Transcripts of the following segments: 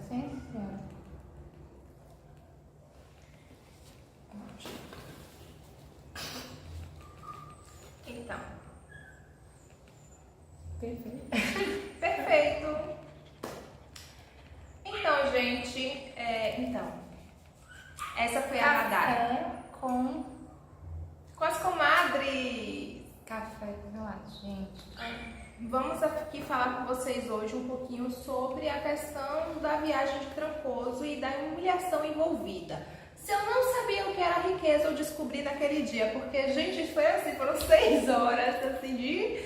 licença. Então. Perfeito. Perfeito. Então, gente, essa foi a radar. Café com as comadres. café com gelado, gente. Vamos aqui falar com vocês hoje um pouquinho sobre a questão da viagem de Trancoso e da humilhação envolvida. Se eu não sabia o que era riqueza, eu descobri naquele dia, porque, gente, foi assim, foram 6 horas, assim, de...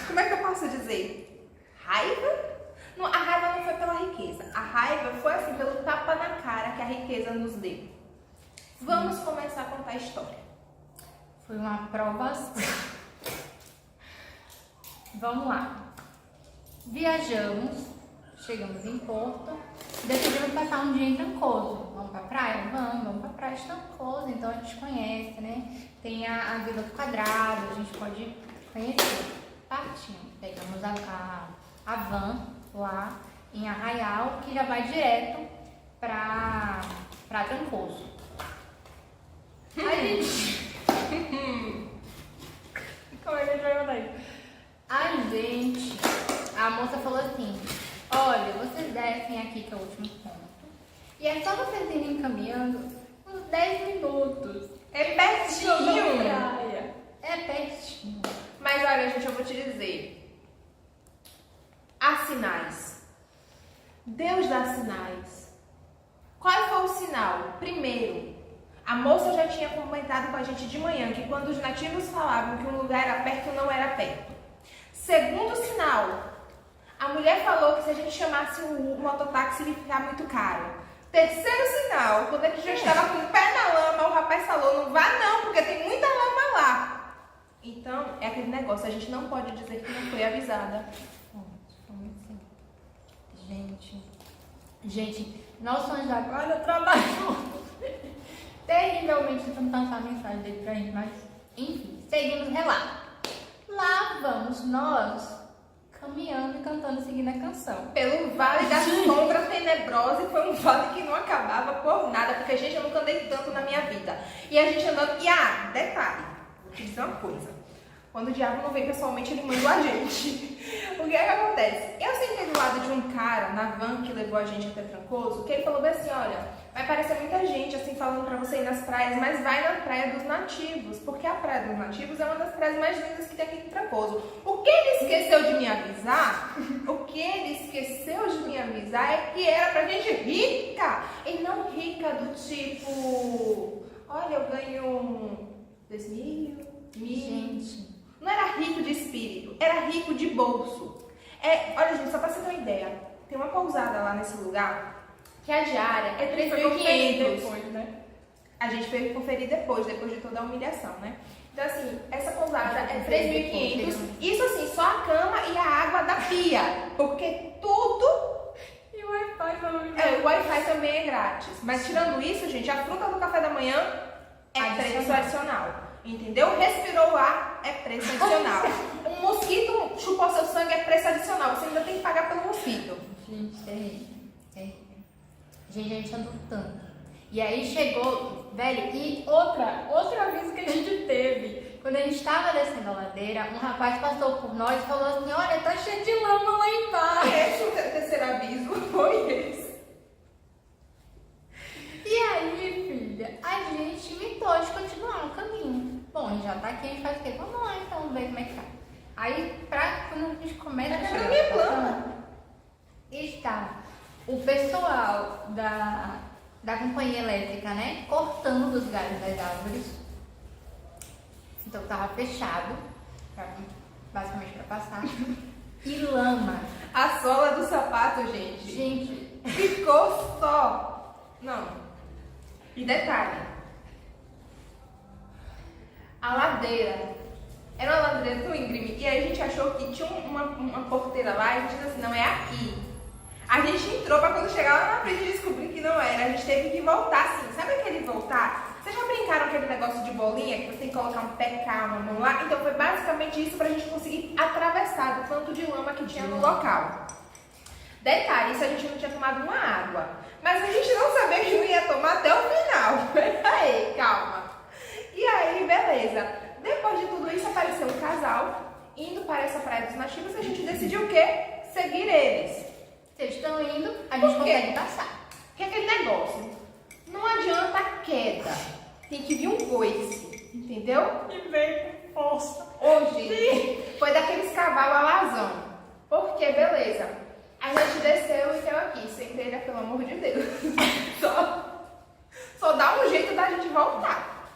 como é que eu posso dizer? Raiva? Não, a raiva não foi pela riqueza, a raiva foi, assim, pelo tapa na cara que a riqueza nos deu. Vamos começar a contar a história. Foi uma provação. Vamos lá. Viajamos, chegamos em Porto, decidimos passar um dia em Trancoso. Vamos pra praia? Vamos pra praia de Trancoso, então a gente conhece, né? Tem a Vila do Quadrado, a gente pode conhecer. Partimos, pegamos a van lá em Arraial, que já vai direto pra Trancoso. Aí, como é que a gente vai mandar isso? A moça falou assim, olha, vocês descem aqui que é o último ponto. E é só vocês irem caminhando uns 10 minutos. É pertinho. Praia. É pertinho. Mas olha, gente, eu vou te dizer. Há sinais. Deus dá sinais. Qual foi o sinal? Primeiro, a moça já tinha comentado com a gente de manhã que quando os nativos falavam que um lugar era perto, não era perto. Segundo sinal, a mulher falou que se a gente chamasse o mototáxi ele ia ficar muito caro. Terceiro sinal, quando a gente já estava com o pé na lama, o rapaz falou, não vá não, porque tem muita lama lá. Então, é aquele negócio, a gente não pode dizer que não foi avisada. Gente, nós somos agora trabalhamos terrivelmente tentando passar a mensagem dele pra gente, mas enfim, seguimos relato. Lá vamos nós caminhando e cantando, seguindo a canção. Pelo vale da sombra tenebrosa, e foi um vale que não acabava por nada, porque, gente, eu nunca andei tanto na minha vida. E a gente andando, detalhe, vou te dizer uma coisa, quando o diabo não vem pessoalmente, ele manda a gente. O que é que acontece? Eu sentei do lado de um cara na van que levou a gente até Trancoso, que ele falou bem assim, olha, vai parecer muita gente assim falando pra você ir nas praias, mas vai na Praia dos Nativos, porque a Praia dos Nativos é uma das praias mais lindas que tem aqui em Trancoso. O que ele esqueceu de me avisar, é que era pra gente rica, e não rica do tipo, olha, eu ganho 2.000, 1.000. Gente, não era rico de espírito, era rico de bolso. Olha, gente, só pra você ter uma ideia, tem uma pousada lá nesse lugar que a diária é 3.500. depois, né? A gente foi conferir depois de toda a humilhação, né? Então, assim, essa pousada é 3.500. Isso, assim, só a cama e a água da pia. Porque tudo... E o Wi-Fi também. o Wi-Fi também é grátis. Mas, tirando isso, gente, a fruta do café da manhã é preço adicional. Entendeu? Respirou o ar, é preço adicional. Um mosquito chupou seu sangue, é preço adicional. Você ainda tem que pagar pelo mosquito. Gente, Gente, a gente andou tanto. E aí chegou, velho, e outro aviso que a gente teve. Quando a gente estava descendo a ladeira, um rapaz passou por nós e falou assim, olha, tá cheio de lama lá embaixo. Esse o terceiro aviso foi esse. E aí, filha, a gente inventou de continuar o caminho. Bom, a gente já tá aqui, a gente faz o quê? Vamos lá então, ver como é que tá. Aí, quando a gente começa a chegar minha na plana. estação, está o pessoal da companhia elétrica, né, cortando os galhos das árvores. Então tava fechado, basicamente para passar. E lama. A sola do sapato, gente, Gente, ficou só. Não. E detalhe. A ladeira era uma ladeira tão íngreme. E aí a gente achou que tinha uma porteira lá e a gente disse assim, não, é aqui. A gente entrou pra quando chegar lá na frente e descobrir que não era. A gente teve que voltar assim. Sabe aquele voltar? Vocês já brincaram aquele negócio de bolinha que você tem que colocar um pé cá, uma mão lá? Então foi basicamente isso pra gente conseguir atravessar do tanto de lama que tinha no local. Detalhe, isso a gente não tinha tomado uma água. Mas a gente não sabia que não ia tomar até o final. Peraí, calma. E aí, beleza. Depois de tudo isso, apareceu um casal indo para essa praia dos nativos e a gente decidiu o quê? Seguir eles. Vocês estão indo, a gente consegue passar. Que é aquele negócio. Não adianta a queda. Tem que vir um coice. Entendeu? E vem com força. Hoje foi daqueles cavalos alazão. Porque, beleza. A gente desceu e caiu aqui. Sem telha, pelo amor de Deus. Só dá um jeito da gente voltar.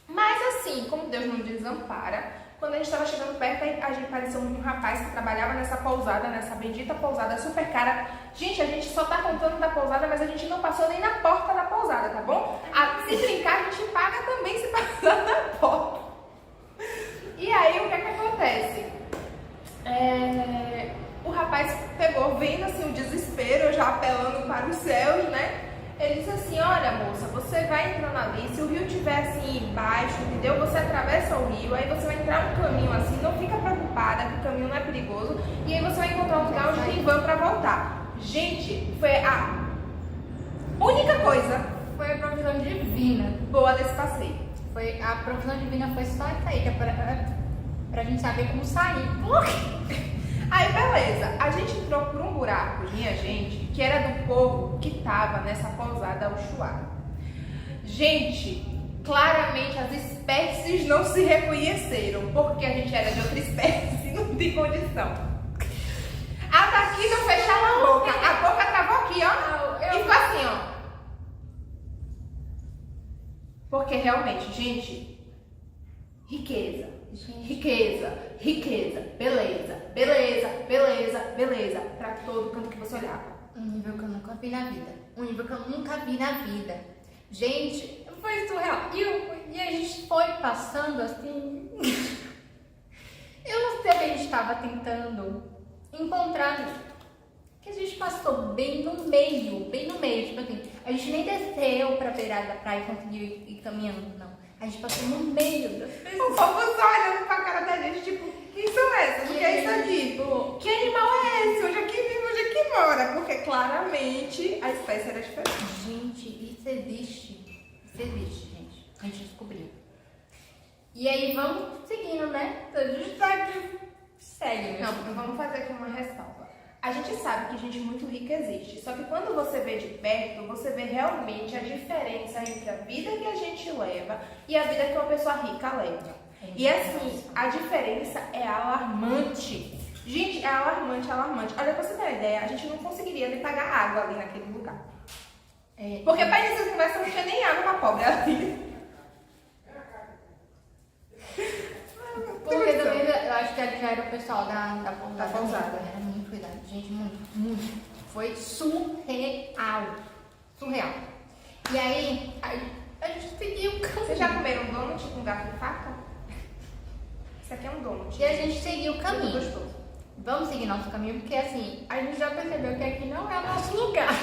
Mas assim, como Deus não desampara, quando a gente estava chegando perto, a gente pareceu um rapaz que trabalhava nessa pousada, nessa bendita pousada super cara. Gente, a gente só tá contando da pousada, mas a gente não passou nem na porta da pousada, tá bom? Se brincar, a gente paga também se passar na porta. E aí, o que é que acontece? O rapaz pegou, vendo assim o desespero, eu já apelando para os céus, né? Ele disse assim, olha moça, você vai entrando ali, se o rio estiver assim embaixo, entendeu? Você atravessa o rio, aí você vai entrar um caminho assim, não fica preocupada que o caminho não é perigoso, e aí você vai encontrar um lugar onde tem van para voltar. Gente, foi a única coisa, Foi a provisão divina. boa desse passeio. A provisão divina foi só essa aí, que é pra gente saber como sair. Aí, beleza. A gente entrou por um buraco, minha gente, que era do povo que tava nessa pousada Ushuaia. Gente, claramente as espécies não se reconheceram, porque a gente era de outra espécie, não tem condição. A daqui não fechava a boca travou aqui, ó, e ficou assim, ó. Porque realmente, gente, riqueza. Riqueza, riqueza, beleza, beleza, beleza, beleza, pra todo canto que você olhava. Um nível que eu nunca vi na vida. Um nível que eu nunca vi na vida. Gente, foi surreal. E a gente foi passando assim. Eu não sei o que a gente estava tentando encontrar. Que a gente passou bem no meio. Tipo assim, a gente nem desceu pra beirada da praia e conseguiu ir caminhando, não. A gente passou no meio das pessoas. O povo só olhando pra cara da gente, tipo, quem são essas? O que é isso aqui? Que animal é esse? Onde é que vive? Onde é que mora? Porque claramente a espécie era diferente. Gente, isso existe. Isso existe, gente. A gente descobriu. E aí vamos seguindo, né? A gente tá aqui. Segue, né? Não, vamos fazer aqui uma ressalva. A gente sabe que gente muito rica existe, só que quando você vê de perto, você vê realmente a diferença entre a vida que a gente leva e a vida que uma pessoa rica leva. E assim, a diferença é alarmante. Gente, é alarmante, alarmante. Olha, pra você ter uma ideia, a gente não conseguiria nem pagar água ali naquele lugar. Porque para iniciar essa conversa não tinha nem água pra pobre ali. Porque também eu acho que ali já era o pessoal da pousada. Era muito cuidado, gente, muito. Foi surreal. Surreal. E aí, a gente seguiu o caminho. Vocês já comeram um donut com garfo e faca? Isso aqui é um donut. E a gente seguiu o Muito caminho. gostoso. Vamos seguir nosso caminho, porque assim, a gente já percebeu que aqui não é o nosso lugar.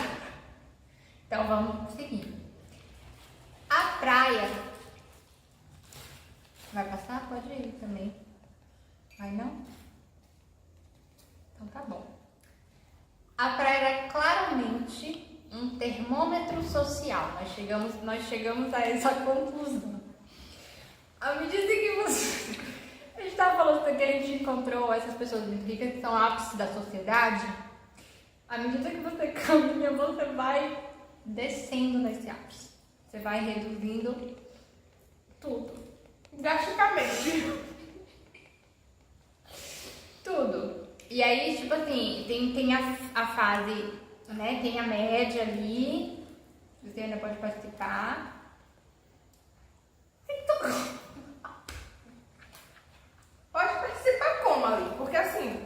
Então vamos seguir. A praia. Vai passar? Pode ir também. Vai não? Então tá bom. A praia era claramente um termômetro social. Nós chegamos a essa conclusão. À medida que você... A gente estava falando que a gente encontrou essas pessoas muito ricas que são ápice da sociedade. À medida que você caminha, você vai descendo nesse ápice. Você vai reduzindo tudo. Drasticamente. Tudo. E aí, tipo assim, tem a fase, né? Tem a média ali. Você ainda pode participar. Tem tudo. Pode participar como ali? Porque assim,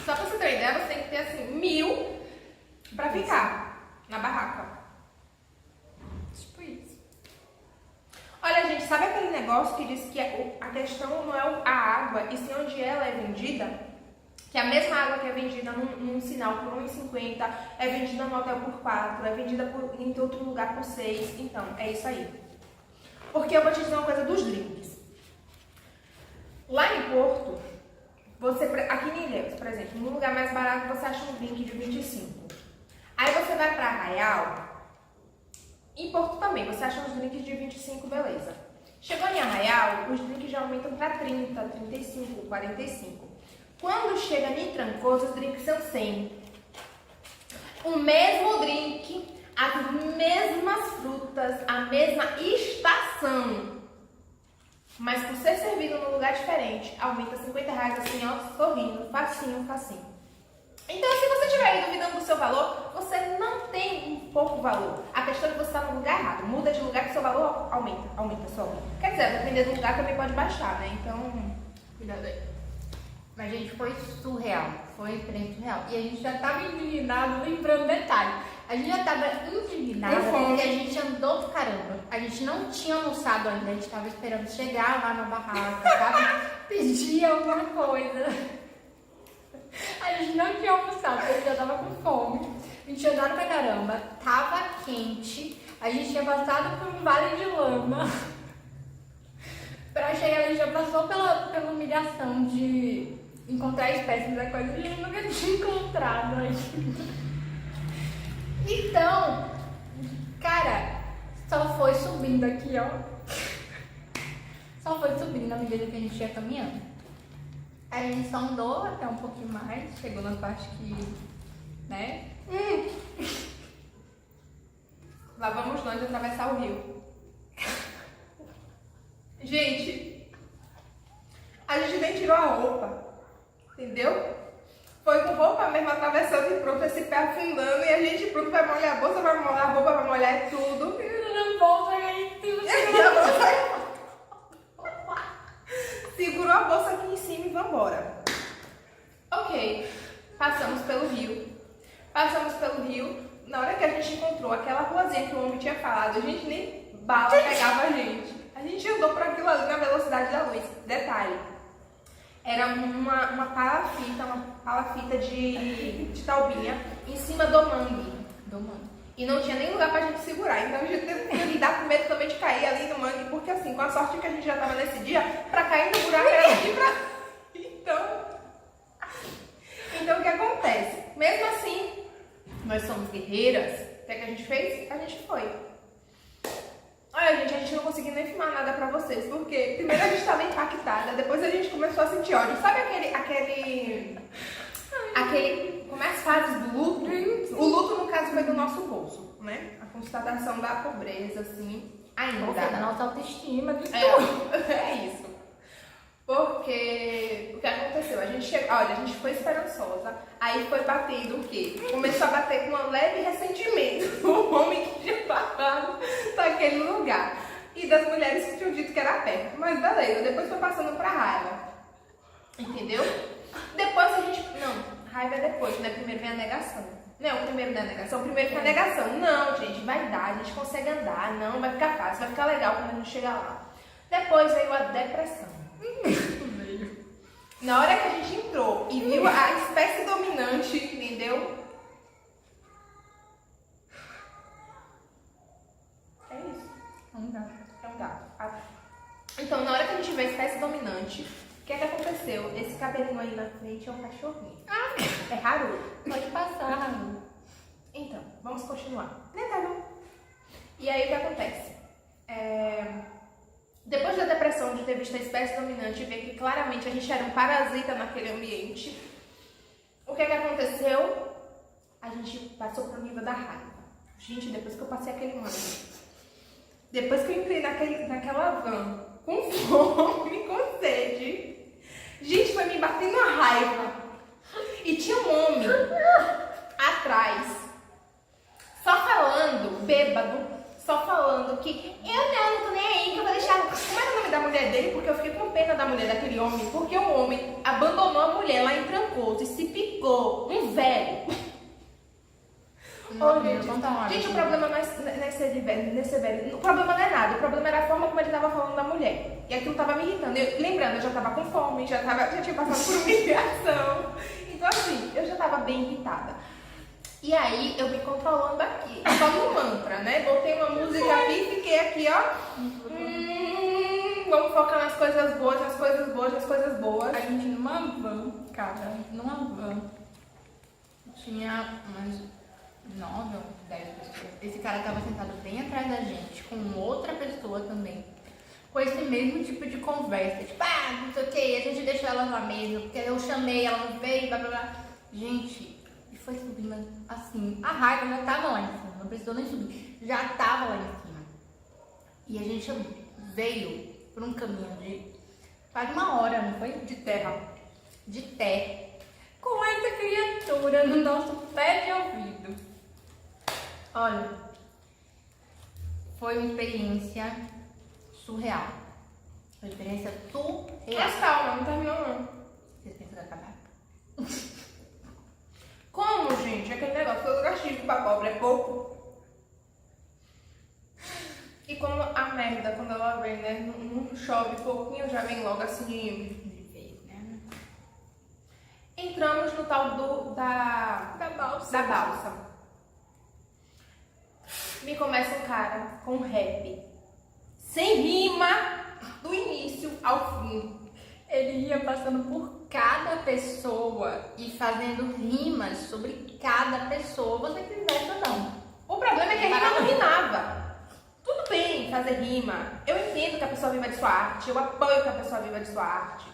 só pra você ter ideia, você tem que ter assim 1.000 pra ficar na barraca. Tipo isso. Olha, gente, sabe aquele negócio que diz que a questão não é a água, e sim onde ela é vendida? Que a mesma água que é vendida num sinal por R$1,50 é vendida no hotel por 4, é vendida em outro lugar por 6. Então, é isso aí. Porque eu vou te dizer uma coisa dos links. Lá em Porto, aqui em Ilhéus, por exemplo, no lugar mais barato você acha um drink de 25. Aí você vai pra Arraial. Em Porto também, você acha uns drinks de 25, beleza. Chegou em Arraial, os drinks já aumentam pra 30, 35, 45. Quando chega em Trancoso, os drinks são 100. O mesmo drink, as mesmas frutas, a mesma estação. Mas por ser servido num lugar diferente, aumenta R$50 assim, ó, sorrindo, facinho, facinho. Então, se você estiver aí duvidando do seu valor, você não tem um pouco valor. A questão é que você está no lugar errado. Muda de lugar que seu valor aumenta só. Quer dizer, dependendo do lugar também pode baixar, né? Então, cuidado aí. Mas, gente, foi surreal. Foi preto real. E a gente já tava indignado, lembrando detalhe. A gente já tava indignado porque a gente andou do caramba. A gente não tinha almoçado ainda. A gente tava esperando chegar lá na barraca, sabe? Pedir alguma coisa. A gente não tinha almoçado, porque a gente já tava com fome. A gente tinha andado pra caramba, tava quente. A gente tinha passado por um vale de lama. Pra chegar, a gente já passou pela humilhação de encontrar espécies da coisa que a gente nunca tinha encontrado ainda. Então, cara, só foi subindo aqui, ó. Só foi subindo à medida que a gente ia caminhando. Aí a gente só andou até um pouquinho mais, chegou na parte que, né? Lá vamos nós atravessar o rio. Gente, a gente nem tirou a roupa, entendeu? Foi com roupa mesmo atravessando e pronto, esse pé afundando e a gente pronto vai molhar a bolsa, vai molhar a roupa, vai molhar tudo. Na bolsa aí, segurou a bolsa aqui em cima e vambora. Ok, passamos pelo rio. Na hora que a gente encontrou aquela ruazinha que o homem tinha falado, a gente nem bala pegava a gente. A gente andou por aquilo ali na velocidade da luz. Detalhe, era uma palafita de taubinha em cima do mangue. E não tinha nem lugar pra gente segurar. Então a gente teve que lidar com medo também de cair ali no mangue, porque assim, com a sorte que a gente já tava nesse dia, pra cair no buraco era aqui pra... Então o que acontece? Mesmo assim, nós somos guerreiras. O que é que a gente fez? A gente foi. Olha, gente, a gente não conseguiu nem filmar nada pra vocês, porque primeiro a gente tava impactada, depois a gente começou a sentir ódio. Sabe como é as fases do luto? O luto, no caso, foi do nosso bolso, né? A constatação da pobreza, assim, ainda. Da nossa autoestima, de tudo. É isso. Porque o que aconteceu? A gente chegou, olha, a gente foi esperançosa, aí foi batendo o quê? Começou a bater com um leve ressentimento o homem que tinha passado naquele lugar. E das mulheres que tinham dito que era perto. Mas beleza, depois foi passando pra raiva. Entendeu? Depois a gente... Não, raiva é depois, né? Primeiro vem a negação. Não, primeiro não é a negação, primeiro vem a negação. Não, gente, vai dar, a gente consegue andar, não, vai ficar fácil, vai ficar legal quando a gente chegar lá. Depois veio a depressão. Na hora que a gente entrou e viu a espécie dominante, entendeu? É isso. É um gato. É um gato. Então, na hora que a gente vê a espécie dominante, o que é que aconteceu? Esse cabelinho aí na frente é um cachorrinho. É raro? Pode passar, Raul. Então, vamos continuar. E aí o que acontece? Depois da depressão de ter visto a espécie dominante e ver que claramente a gente era um parasita naquele ambiente, o que é que aconteceu? A gente passou pro nível da raiva. Gente, depois que eu passei aquele momento, depois que eu entrei naquela van, com fome, com sede, gente, foi me batendo a raiva. E tinha um homem atrás, só falando, bêbado, só falando que eu não tô nem aí, que eu vou deixar... Como é o nome da mulher dele? Porque eu fiquei com pena da mulher daquele homem, porque o homem abandonou a mulher lá em Trancoso e se picou, um velho. Gente, o problema não é ser velho, o problema não é nada, o problema era a forma como ele tava falando da mulher. E aquilo tava me irritando. Lembrando, eu já tava com fome, já tinha passado por humilhação. Então assim, eu já tava bem irritada. E aí, eu me controlando aqui, só no mantra, né? Botei uma música aqui e fiquei aqui, ó. Vamos focar nas coisas boas, nas coisas boas, nas coisas boas. A gente numa van, cara, tinha 9 ou 10 pessoas. Esse cara tava sentado bem atrás da gente, com outra pessoa também. Com esse mesmo tipo de conversa. Tipo, não sei o que, a gente deixou ela na mesa, porque eu chamei, ela não veio, blá blá blá. Gente, e foi subindo assim. A raiva já tava lá em cima, não precisou nem subir. Já tava lá em cima. E a gente veio por um caminho de quase 1 hora, não foi? De terra. De terra. Com essa criatura no nosso pé de ouvido. Olha, foi uma experiência surreal. Foi uma experiência surreal. Mas calma, não terminou não. Vocês pensam que vai acabar? Como, gente? Aquele negócio, todo castigo pra pobre é pouco. E como a merda, quando ela vem, né? Não chove pouquinho, já vem logo assim. De vez, né? Entramos no tal Da balsa. da balsa. Me começa um cara com rap. Sem rima, do início ao fim. Ele ia passando por cada pessoa e fazendo rimas sobre cada pessoa, você quisesse ou não. O problema é que a rima não rimava. Tudo bem fazer rima. Eu entendo que a pessoa viva de sua arte. Eu apoio que a pessoa viva de sua arte.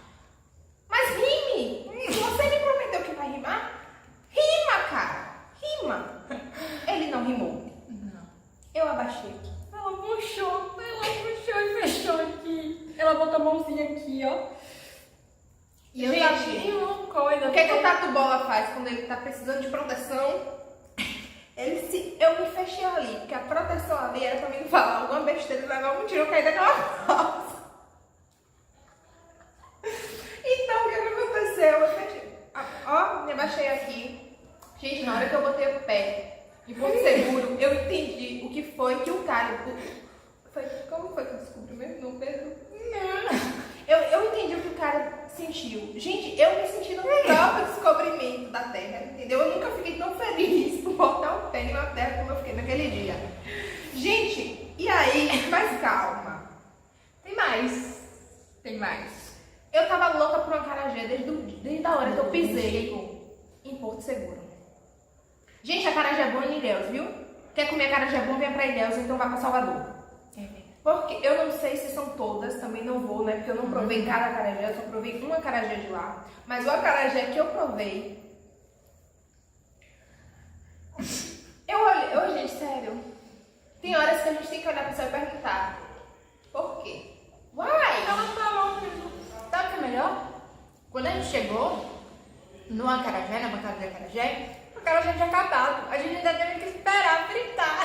Mas rime. Se você me prometeu que vai rimar, rima, cara. Rima. Ele não rimou. Não. Eu abaixei aqui. Ela puxou e fechou aqui. Ela botou a mãozinha aqui, ó. E eu Gente, sabia uma coisa. O que o Tatu Bola faz quando ele tá precisando de proteção? Eu me fechei ali, porque a proteção ali era pra mim falar alguma besteira e levar um tiro cair daquela calça. Então, o que aconteceu? Eu fechei. Ó, me abaixei aqui. Gente, na hora que eu botei o pé em ponto seguro, eu entendi o que foi que o cara... Como foi que eu descobri mesmo? Não, Pedro? Não. Eu entendi o que o cara sentiu. Gente, eu me senti no próprio descobrimento da Terra, entendeu? Eu nunca fiquei tão feliz por botar o pé na Terra como eu fiquei naquele dia. Gente, e aí? Mas calma. Tem mais. Tem mais. Eu tava louca por um acarajé desde a hora que eu pisei em Porto Seguro. Gente, acarajé é bom em Ilhéus, viu? Quer comer acarajé bom, venha pra Ilhéus, então vá pra Salvador. Porque eu não sei se são todas, também não vou, né? Porque eu não provei cada acarajé, eu só provei um acarajé de lá. Mas o acarajé que eu provei... gente, sério. Tem horas que a gente tem que olhar pra pessoa e perguntar. Por quê? Uai! Ela falou mesmo. Sabe o que é melhor? Quando a gente chegou no acarajé, na bancada de acarajé, o acarajé tinha acabado. A gente ainda teve que esperar fritar.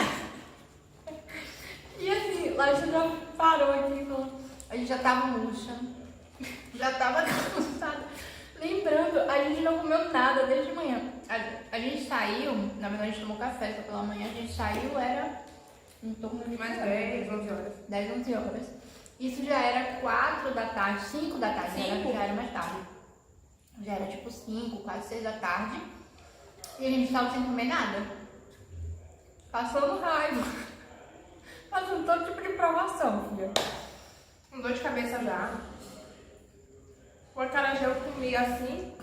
E assim, lá a gente já parou aqui, a gente já tava murcha, já tava cansada. Lembrando, a gente não comeu nada desde manhã. A gente saiu, na verdade a gente tomou café só pela manhã, a gente saiu, era em torno de Mais 10, 11 horas. 10, 11 horas. Isso já era 4 da tarde, 5 da tarde, já era mais tarde. Já era tipo 5, quase 6 da tarde. E a gente tava sem comer nada. Passando raiva. Fazendo todo tipo de provação, filha. Com dor de cabeça já. O acarajé eu comi assim.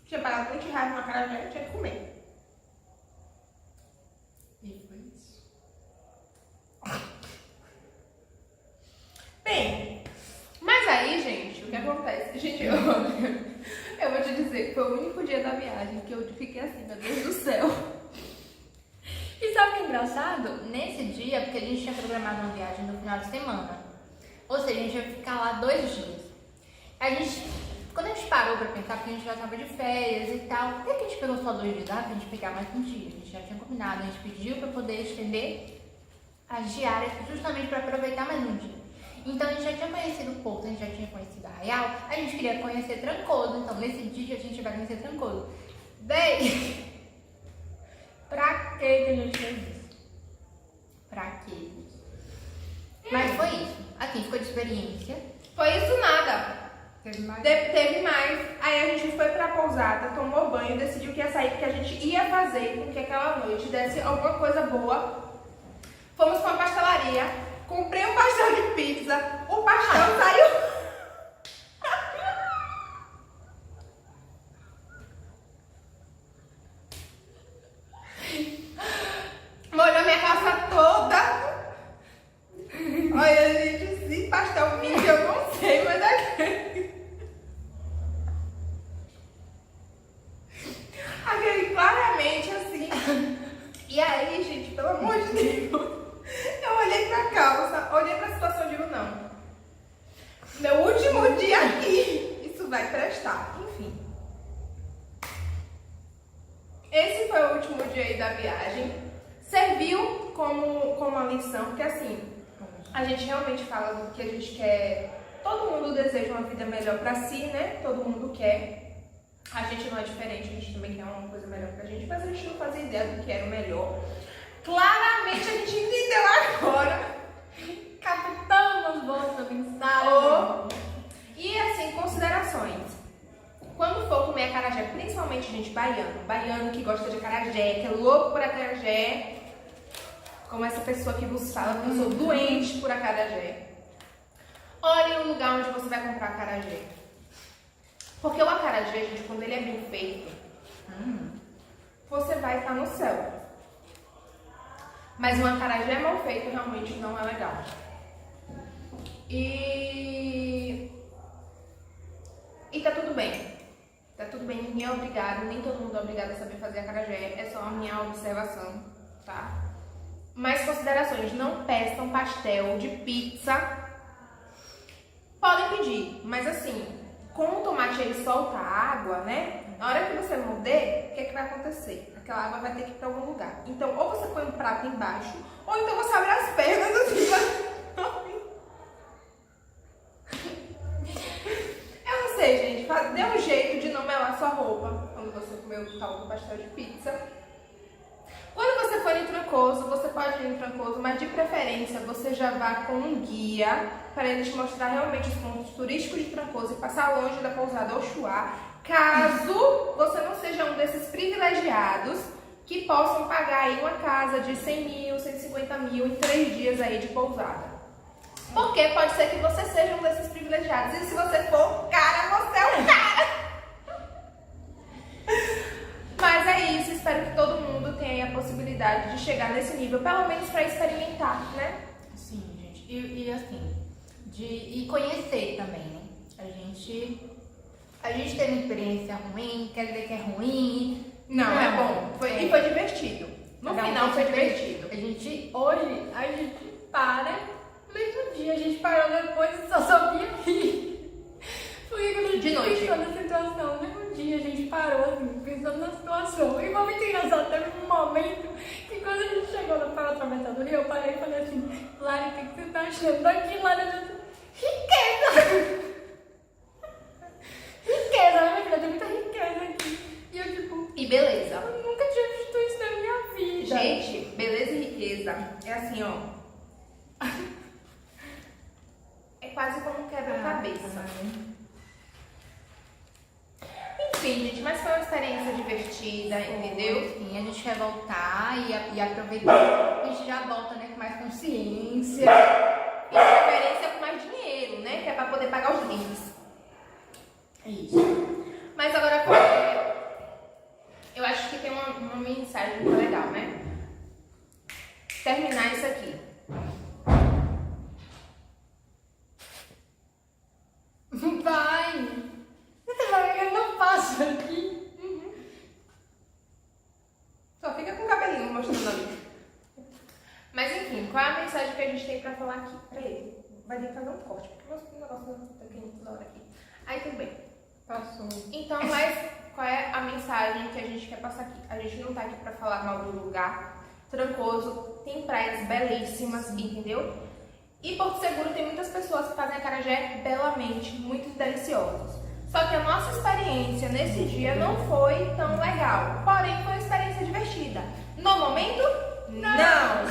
Tinha pagado 20 reais no acarajé, eu tinha que comer. E foi isso. Bem, mas aí, gente, o que acontece? Gente, eu vou te dizer que foi o único dia da viagem que eu fiquei assim, meu Deus do céu. E sabe o que é engraçado? Nesse dia, porque a gente tinha programado uma viagem no final de semana. Ou seja, a gente ia ficar lá 2 dias. Quando a gente parou pra pensar, porque a gente já tava de férias e tal, por que a gente pegou só 2 dias? Pra gente pegar mais um dia. A gente já tinha combinado, a gente pediu pra poder estender as diárias, justamente pra aproveitar mais um dia. Então a gente já tinha conhecido o Porto, a gente já tinha conhecido Arraial, a gente queria conhecer Trancoso. Então nesse dia a gente vai conhecer Trancoso. Daí... Pra que a gente fez isso? Pra quê? Mas foi isso. Assim, ficou de experiência. Foi isso nada. Teve mais. Teve mais. Aí a gente foi pra pousada, tomou banho, decidiu que ia sair porque a gente ia fazer com que aquela noite desse alguma coisa boa. Fomos pra uma pastelaria, comprei um pastel de pizza, o pastel saiu... dia aí da viagem. Serviu como uma lição, porque assim, a gente realmente fala do que a gente quer. Todo mundo deseja uma vida melhor pra si, né? Todo mundo quer. A gente não é diferente, a gente também quer uma coisa melhor pra gente, mas a gente não fazia ideia do que era o melhor. Claramente a gente entendeu agora. Capitão, bolsa, mensagem. Oh. E assim, considerações. Quando for comer acarajé, principalmente gente baiano que gosta de acarajé, que é louco por acarajé, como essa pessoa que vos fala, que eu sou doente por acarajé. Olhe o lugar onde você vai comprar acarajé. Porque o acarajé, gente, quando ele é bem feito, você vai estar no céu. Mas um acarajé mal feito realmente não é legal. E tá tudo bem. Tá tudo bem, ninguém é obrigado, nem todo mundo é obrigado a saber fazer acarajé. É só a minha observação, tá? Mais considerações, não peçam pastel de pizza. Podem pedir, mas assim, como o tomate ele solta água, né? Na hora que você morder, o que vai acontecer? Aquela água vai ter que ir pra algum lugar. Então, ou você põe um prato embaixo, ou então você abre as pernas assim. Eu não sei, gente. Dê um jeito de não melar sua roupa quando você comer o tal do pastel de pizza. Quando você for em Trancoso, você pode ir em Trancoso, mas de preferência você já vá com um guia para ele te mostrar realmente os pontos turísticos de Trancoso e passar longe da pousada Oxuá, caso você não seja um desses privilegiados que possam pagar aí uma casa de 100 mil, 150 mil em 3 dias aí de pousada. Porque pode ser que você seja um desses privilegiados. E se você for cara, você é um cara. Mas é isso, espero que todo mundo tenha a possibilidade de chegar nesse nível, pelo menos para experimentar, né? Sim, gente. E assim, e conhecer também, né? A gente teve uma experiência ruim, quer dizer que é ruim. Não, é bom. E foi divertido. No final foi divertido. Hoje a gente para. Mesmo dia a gente parou depois e só sabia rir. Porque quando a gente pensou na situação, mesmo dia a gente parou assim, pensando na situação. E foi muito engraçado, teve um momento que quando a gente chegou para atravessar do rio, eu parei e falei assim, Lari, o que você tá achando daqui? Lari, riqueza! Riqueza, né, minha filha? Tem muita riqueza aqui. E eu tipo... E beleza. Eu nunca tinha visto isso na minha vida. Gente, beleza e riqueza é assim, ó. É quase como um quebra-cabeça. Enfim, gente, mas foi uma experiência divertida, entendeu? Sim, a gente quer voltar e aproveitar. A gente já volta, né, com mais consciência. E preferência com mais dinheiro, né? Que é pra poder pagar os livros. É isso. Mas agora, eu acho que tem uma mensagem muito legal, né? Terminar isso aqui. Vai! Você vai ver que eu não faço aqui. Só fica com o cabelinho mostrando ali. Mas enfim, qual é a mensagem que a gente tem pra falar aqui? Peraí, vai ter que fazer um corte, porque o negócio não tá aqui toda hora aqui. Aí tudo bem. Passou. Então, mas qual é a mensagem que a gente quer passar aqui? A gente não tá aqui pra falar mal do lugar. Trancoso tem praias belíssimas, entendeu? E Porto Seguro tem muitas pessoas que fazem acarajé belamente, muito deliciosos. Só que a nossa experiência nesse dia não foi tão legal. Porém, foi uma experiência divertida. No momento, não!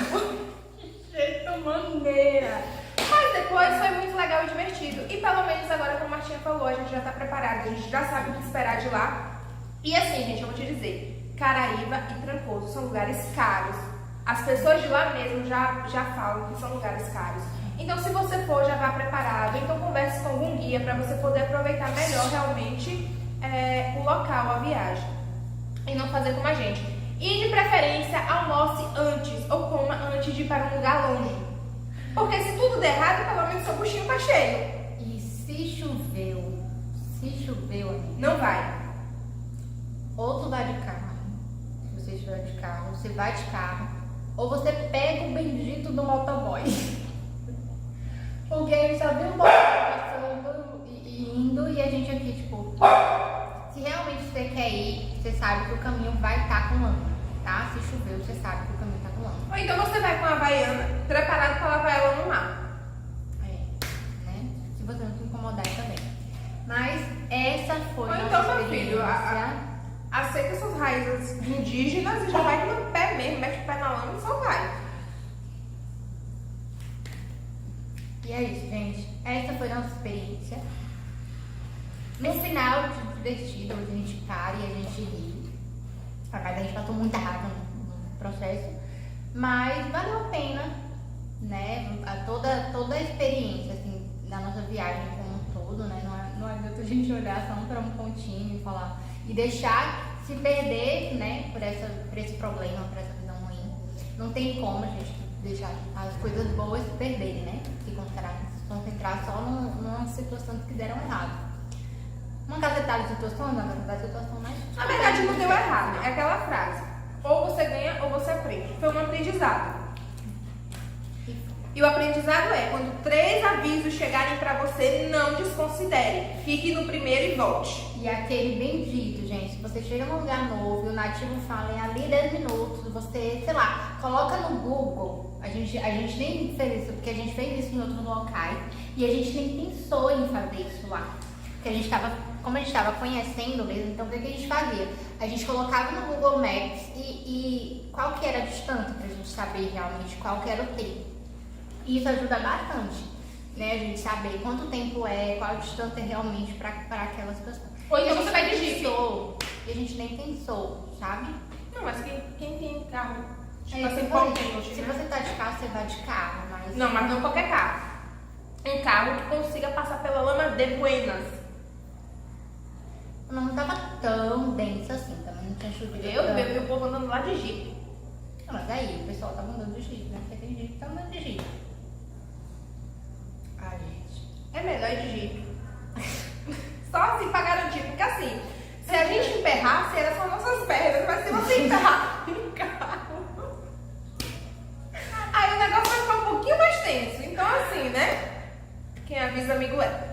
Que jeito maneira! Mas depois foi muito legal e divertido. E pelo menos agora, como a Martinha falou, a gente já tá preparado, a gente já sabe o que esperar de lá. E assim, gente, eu vou te dizer, Caraíba e Trancoso são lugares caros. As pessoas de lá mesmo já falam que são lugares caros. Então, se você for, já vá preparado. Então, converse com algum guia para você poder aproveitar melhor realmente o local, a viagem. E não fazer como a gente. E, de preferência, almoce antes ou coma antes de ir para um lugar longe. Porque se tudo der errado, pelo menos seu buchinho tá cheio. E se choveu, amigo, não vai. Ou tu vai de carro, se você estiver de carro, você vai de carro, ou você pega o bendito do motoboy. Porque eu só vi o motoboy passando e indo, e a gente aqui, tipo, se realmente você quer ir, você sabe que o caminho vai estar com lama. tá? Se choveu, você sabe que o caminho tá rolando. Ou então você vai com a Havaiana, preparado para lavar ela no mar. Né? Se você não se incomodar também. Mas essa foi Ou nossa então, meu filho, experiência. aceita suas raízes indígenas e já vai no pé mesmo, mete o pé na lama e só vai. E é isso, gente. Essa foi a nossa experiência. No final, divertido, a gente para e a gente ri. A gente passou muita raiva no processo. Mas valeu a pena, né? Toda a experiência, assim, da nossa viagem como um todo, né? Não adianta a gente olhar só para um pontinho e falar. E deixar se perder, né? Por esse problema, por essa visão ruim. Não tem como a gente deixar as coisas boas se perderem, né? Se concentrar só numa situação que deram errado. Uma cacetada de situação, uma cacetada de situação mais. Na verdade, não deu errado. É aquela frase: ou você ganha ou você aprende. Foi um aprendizado. E o aprendizado é: quando 3 avisos chegarem pra você, não desconsidere. Fique no primeiro e volte. E aquele bendito, gente, se você chega num lugar novo e o nativo fala em ali 10 minutos, você, sei lá, coloca no Google. A gente nem fez isso, porque a gente fez isso em outros locais e a gente nem pensou em fazer isso lá. Porque como a gente estava conhecendo mesmo, então o que a gente fazia? A gente colocava no Google Maps e qual que era a distância pra gente saber realmente qual que era o tempo. E isso ajuda bastante, né? A gente saber quanto tempo é, qual a distância realmente para aquela situação. Ou então E a você vai de gente Jeep. pensou, e a gente nem pensou, sabe? Não, mas quem tem carro? Tipo É, assim, se potente, né? você tá de carro, você vai de carro, mas... Não, mas não qualquer carro. Um carro que consiga passar pela lama de buenas. Não tava tão denso assim, também não tinha chovido. Eu tanto. vi o povo andando lá de Jeep. Não, mas aí o pessoal tava andando de Jeep, né? Porque tem Jeep que tá andando de Jeep. Ai, gente. É melhor ir de Jeep. Só assim pra garantir, porque assim, se a gente emperrasse, era só nossas pernas, mas se você emperrar em carro, aí o negócio vai ficar um pouquinho mais tenso. Então assim, né? Quem avisa amigo é.